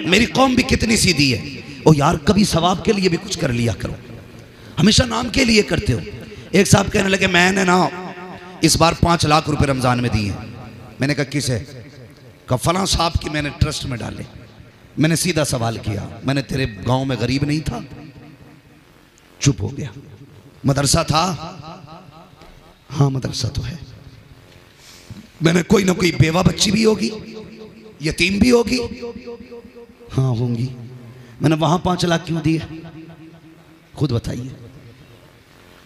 मेरी कौम भी कितनी सीधी है। ओ यार, कभी सवाब के लिए भी कुछ कर लिया करो, हमेशा नाम के लिए करते हो। एक साहब कहने लगे मैंने ना इस बार 5 लाख रुपए रमजान में दिए। मैंने कहा किसे? कहा फलां साहब की मैंने ट्रस्ट में डाले। मैंने सीधा सवाल किया, मैंने तेरे गांव में गरीब नहीं था? चुप हो गया। मदरसा था? हाँ मदरसा तो है। मैंने कोई ना कोई बेवा बच्ची भी होगी, यतीम भी होगी? हाँ होंगी। मैंने वहां 5 लाख क्यों दिए? खुद बताइए।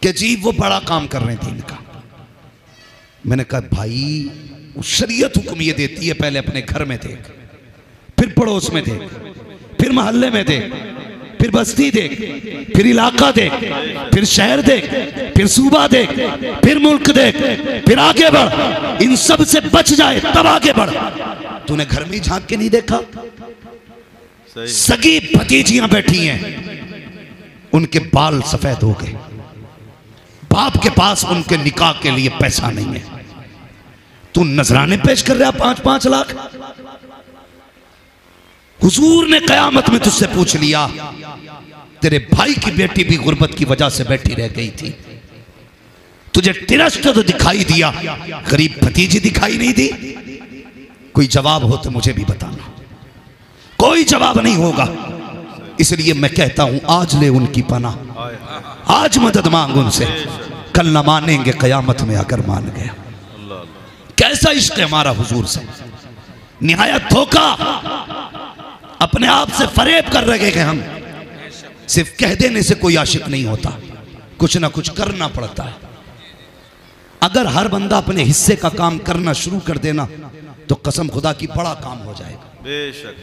कि जी वो बड़ा काम कर रहे थे इनका। मैंने कहा भाई शरीयत हुक्म ये देती है, पहले अपने घर में देख, फिर पड़ोस में देख, फिर मोहल्ले में देख, फिर बस्ती देख, फिर इलाका देख, फिर शहर देख, फिर सूबा देख, फिर मुल्क देख, फिर आगे बढ़। इन सब से बच जाए तब आगे बढ़। तूने घर में झांक के नहीं देखा? सगी भतीजियां बैठी हैं, उनके बाल सफेद हो गए, बाप के पास उनके निकाह के लिए पैसा नहीं है, तू नजराने पेश कर रहा 5-5 लाख। हुजूर ने कयामत में तुझसे पूछ लिया, तेरे भाई की बेटी भी गुर्बत की वजह से बैठी रह गई थी, तुझे ट्रस्ट तो दिखाई दिया, गरीब भतीजी दिखाई नहीं दी? कोई जवाब हो तो मुझे भी बताना। कोई जवाब नहीं होगा। इसलिए मैं कहता हूं आज ले उनकी पनाह, आज मदद मांग उनसे, कल न मानेंगे कयामत में अगर मान गया। कैसा इश्क है हमारा हुजूर से, निहायत धोखा। अपने आप से फरेब कर रहे हैं हम। सिर्फ कह देने से कोई आशिक नहीं होता, कुछ ना कुछ करना पड़ता है। अगर हर बंदा अपने हिस्से का काम करना शुरू कर देना तो कसम खुदा की बड़ा काम हो जाएगा, बेशक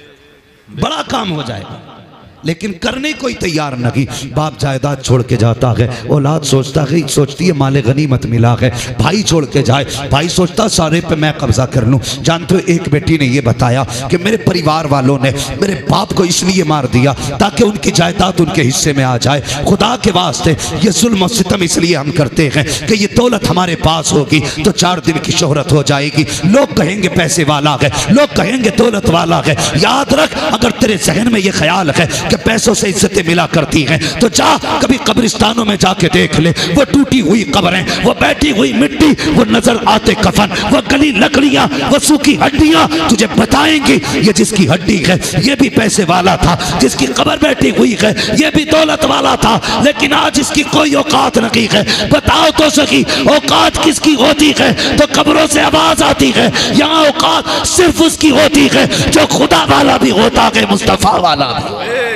बड़ा काम हो जाएगा। लेकिन करने कोई तैयार नहीं। बाप जायदाद छोड़ के जाता है, औलाद सोचती है माले गनीमत मिला है, भाई छोड़ के जाए, भाई सोचता सारे पे मैं कब्जा कर लूं। जानते हो एक बेटी ने ये बताया कि मेरे परिवार वालों ने मेरे बाप को इसलिए मार दिया ताकि उनकी जायदाद उनके हिस्से में आ जाए। खुदा के वास्ते ये जुल्म और सितम इसलिए हम करते हैं कि ये दौलत हमारे पास होगी तो 4 दिन की शोहरत हो जाएगी, लोग कहेंगे पैसे वाला है, लोग कहेंगे दौलत वाला है। याद रख, अगर तेरे जहन में ये ख्याल है कि पैसों से इज्जतें मिला करती हैं तो जा कभी कब्रिस्तानों में जाके देख ले, वो टूटी हुई कब्रें, वो बैठी हुई मिट्टी, वो नजर आते कफन, वो गली लकड़ियां, वो सूखी हड्डियां तुझे बताएंगी ये जिसकी हड्डी है ये भी पैसे वाला था, जिसकी कब्र बैठी हुई है ये भी दौलत वाला था, लेकिन आज इसकी कोई औकात नहीं है। बताओ तो सही औकात किसकी होती है? तो कब्रों से आवाज आती है, यहाँ औकात सिर्फ उसकी होती है जो खुदा वाला भी होता है, मुस्तफा वाला भी।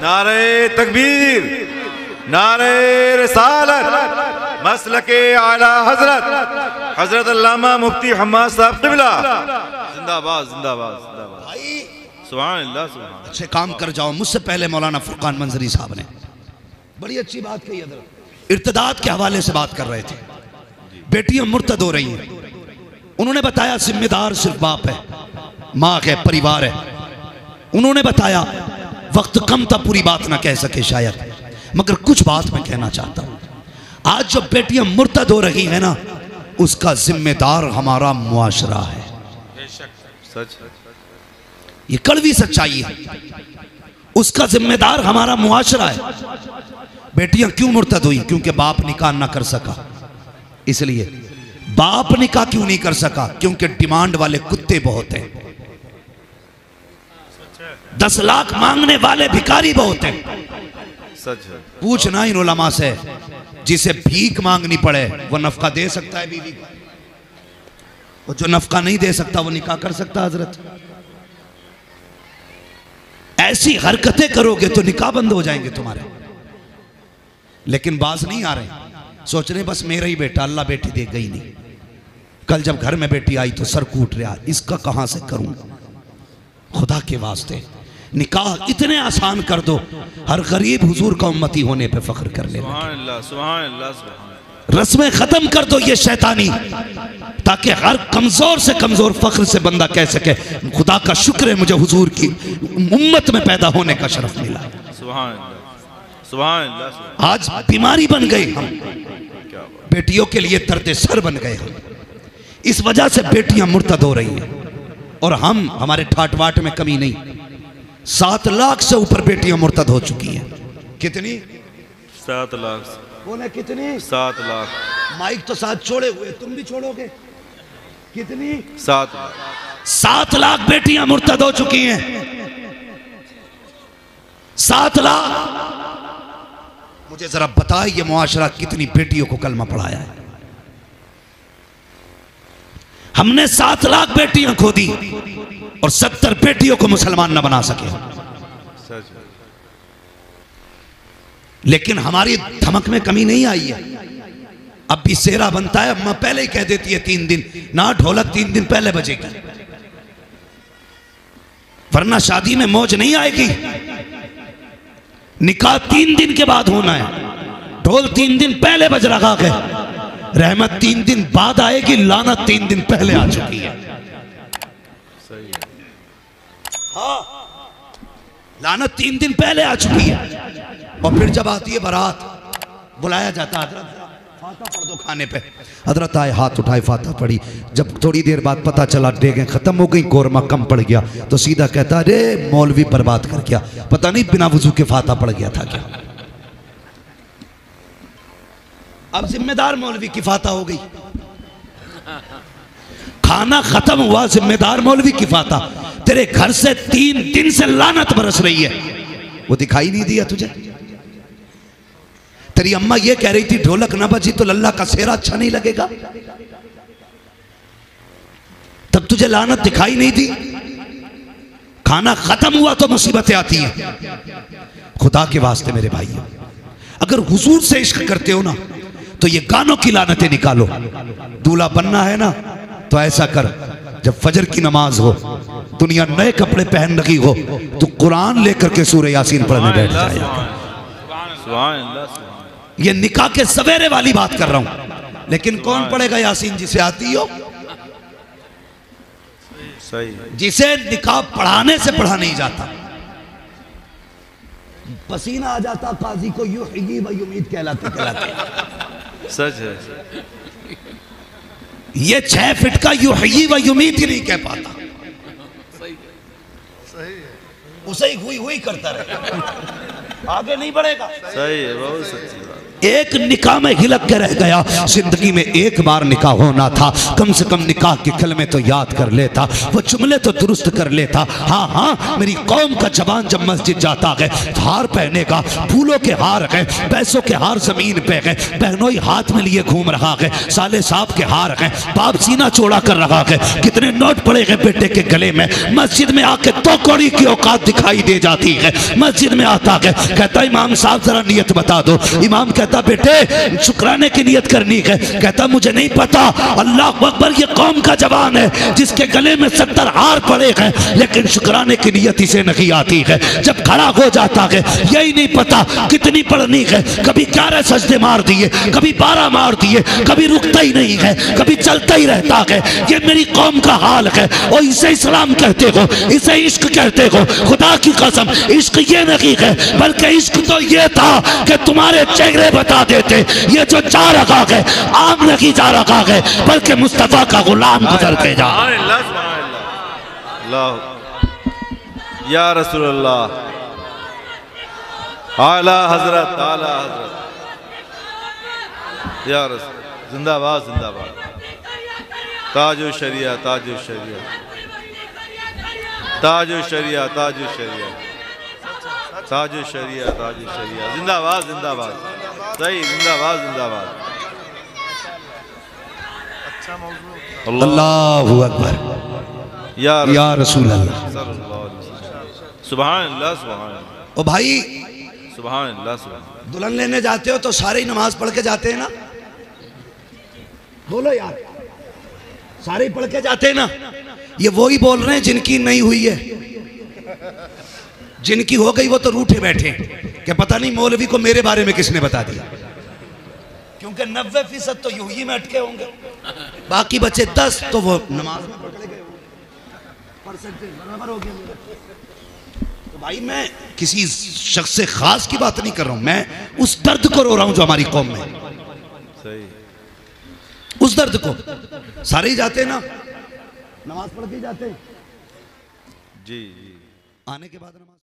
नारे तकबीर, नारे रिसालत, मसलके आला हजरत हजरत अल्लामा मुफ्ती हम्माद साहब क़िबला जिंदाबाद जिंदाबाद जिंदाबाद। सुभान अल्लाह सुभान। अच्छे काम कर जाओ। मुझसे पहले मौलाना फुरकान मंजरी साहब ने बड़ी अच्छी बात कही। इर्तिदाद के हवाले से बात कर रहे थे, बेटियां मुर्तद हो रही हैं। उन्होंने बताया जिम्मेदार सिर्फ बाप है, माँ है, परिवार है। उन्होंने बताया वक्त कम था पूरी बात ना कह सके शायद, मगर कुछ बात मैं कहना चाहता हूं। आज जो बेटियां मुर्तद हो रही हैं ना, उसका जिम्मेदार हमारा मुआशरा है। सच, ये कड़वी सच्चाई है। उसका जिम्मेदार हमारा मुआशरा है। बेटियां क्यों मुर्तद हुई? क्योंकि बाप निकाह ना कर सका। इसलिए बाप निकाह क्यों नहीं कर सका? क्योंकि डिमांड वाले कुत्ते बहुत हैं, 10 लाख मांगने वाले भिखारी बहुत हैं। सच है। पूछना इन उलमा से, जिसे भीख मांगनी पड़े वो नफका दे सकता है बीवी को, और जो नफका नहीं दे सकता वो निकाह कर सकता। हजरत ऐसी हरकतें करोगे तो निकाह बंद हो जाएंगे तुम्हारे। लेकिन बाज नहीं आ रहे, सोच रहे बस मेरा ही बेटा, अल्लाह बेटी दे गई नहीं। कल जब घर में बेटी आई तो सर कूट रहा, इसका कहां से करूं? खुदा के वास्ते निकाह इतने आसान कर दो, हर गरीब हुजूर का उम्मती होने पे फख्र कर ले। रस्में खत्म कर दो ये शैतानी, ताकि हर कमजोर से कमजोर फख्र से बंदा कह सके खुदा का शुक्र है मुझे हुजूर की उम्मत में पैदा होने का शरफ मिला। आज बीमारी बन गई हम, बेटियों के लिए दर्द सर बन गए हम। इस वजह से बेटियां मुर्तद हो रही हैं, और हम हमारे ठाट बाट में कमी नहीं। 7 लाख से ऊपर बेटियां मुर्तद हो चुकी हैं। कितनी? 7 लाख। बोले कितनी? 7 लाख। माइक तो साथ छोड़े हुए, तुम भी छोड़ोगे। कितनी? 7 लाख। 7 लाख बेटियां मुर्तद हो चुकी हैं। 7 लाख। मुझे जरा बताए ये मुआशरा कितनी बेटियों को कलमा पढ़ाया है? हमने 7 लाख बेटियां खो दी और 70 बेटियों को मुसलमान न बना सके। सच है। लेकिन हमारी धमक में कमी नहीं आई है। अब भी सेहरा बनता है, अम्मा पहले ही कह देती है 3 दिन ना, ढोलक 3 दिन पहले बजेगी, वरना शादी में मौज नहीं आएगी। निकाह 3 दिन के बाद होना है, ढोल 3 दिन पहले बज रहा है, रहमत 3 दिन बाद आएगी, लानत 3 दिन पहले आ चुकी है। सही है। हाँ, लानत 3 दिन पहले आ चुकी है। और फिर जब आती है बारात, बुलाया जाता है, हजरत फाता पढ़ दो खाने पे। हजरत आए, हाथ उठाए, फाता पढ़ी। जब थोड़ी देर बाद पता चला डेगें खत्म हो गई, कोरमा कम पड़ गया, तो सीधा कहता अरे मौलवी बर्बाद कर गया, पता नहीं बिना वजू के फाता पड़ गया था क्या। अब जिम्मेदार मौलवी की फाता हो गई, खाना खत्म हुआ, जिम्मेदार मौलवी की फाता। तेरे घर से 3 दिन से लानत बरस रही है, वो दिखाई नहीं दिया तुझे? तेरी अम्मा ये कह रही थी ढोलक ना बजी तो लल्ला का सेहरा अच्छा नहीं लगेगा, तब तुझे लानत दिखाई नहीं दी? खाना खत्म हुआ तो मुसीबतें आती हैं। खुदा के वास्ते मेरे भाइयों, अगर हुजूर से इश्क करते हो ना तो ये गानों की लानतें निकालो। दूल्हा बनना है ना तो ऐसा कर, जब फजर की नमाज हो, दुनिया नए कपड़े पहन रही हो, तो कुरान लेकर के सूरह यासीन पढ़ने बैठ जाए। ये निकाह के सवेरे वाली बात कर रहा हूं, लेकिन कौन पढ़ेगा यासीन जिसे आती हो? सही। जिसे निकाह पढ़ाने से पढ़ा नहीं जाता। पसीना आ जाता काजी को, युही व युमीत कहलाते कहलाते। सच है। ये 6 फीट का युही व युमीत ही नहीं कह पाता, उसे ही हुई हुई करता रहे, आगे नहीं बढ़ेगा। सही है, बहुत सच्ची बात। एक निकाह में हिलक के रह गया। जिंदगी में एक बार निकाह होना था, कम से कम निकाह के कलमे तो याद कर लेता, वो जुमले तो दुरुस्त कर लेता। हाँ हाँ, मेरी कौम का जवान जब मस्जिद जाता है, हार पहनेगा, फूलों के हार है, पैसों के हार जमीन पे है, बहनोई हाथ में लिए घूम रहा है, साले साहब के हार है, बाप सीना चौड़ा कर रहा है, कितने नोट पड़े हैं बेटे के गले में। मस्जिद में आके 2 कौड़ी की औकात दिखाई दे जाती है। मस्जिद में आता है, कहता इमाम साहब जरा नियत बता दो। इमाम कहता बेटे शुक्राने की नियत करनी है। कहता मुझे नहीं पता। अल्लाह अकबर, ये कौम का जवान है जिसके गले में 70 हार पड़े हैं, लेकिन शुक्राने की नियत इसे नहीं आती है। जब खड़ा हो जाता है, यही नहीं पता कितनी पढ़नी है, कभी 11 सजदे मार दिए, कभी 12 मार दिए, कभी रुकता ही नहीं है, कभी चलता ही रहता है। ये मेरी कौम का हाल है। और इसे इस्लाम कहते हो, इसे इश्क कहते हो। खुदा की कसम, इश्क ये नहीं है, बल्कि इश्क तो ये था कि तुम्हारे चेहरे बता देते ये जो जा रखा है आम नहीं जा रखा है, बल्कि मुस्तफा का गुलाम गुजर के जा। या रसूल अल्लाह, आला हजरत, आला हजरत, या रसूल, जिंदाबाद जिंदाबाद। ताजो शरिया, ताजो शरिया, ताजो शरिया, ताजो शरिया, ताजो शरिया, ताजो शरिया, जिंदाबाद जिंदाबाद। सही, जिंदाबाद जिंदाबाद। अल्लाहु अकबर, या रसूल अल्लाह, सुभान अल्लाह, सुभान अल्लाह। ओ भाई, सुभान अल्लाह, सुभान। दुल्हन लेने जाते हो तो सारे ही नमाज पढ़ के जाते हैं ना? बोलो यार, सारे ही पढ़ के जाते हैं ना? ये वो ही बोल रहे हैं जिनकी नहीं हुई है। जिनकी हो गई वो तो रूठे बैठे कि पता नहीं मौलवी को मेरे बारे में किसने बता दिया, क्योंकि 90% तो यूं ही में अटके होंगे, बाकी बचे 10 तो वो नमाज में पकड़े गए, परसेंटेज बराबर हो गया। तो भाई मैं किसी शख्स से खास की बात नहीं कर रहा हूं, मैं उस दर्द को रो रहा हूं जो हमारी कौम में। सही। उस दर्द को सारे ही जाते हैं ना, नमाज पढ़ के जाते हैं। जी जी। आने के बाद नमाज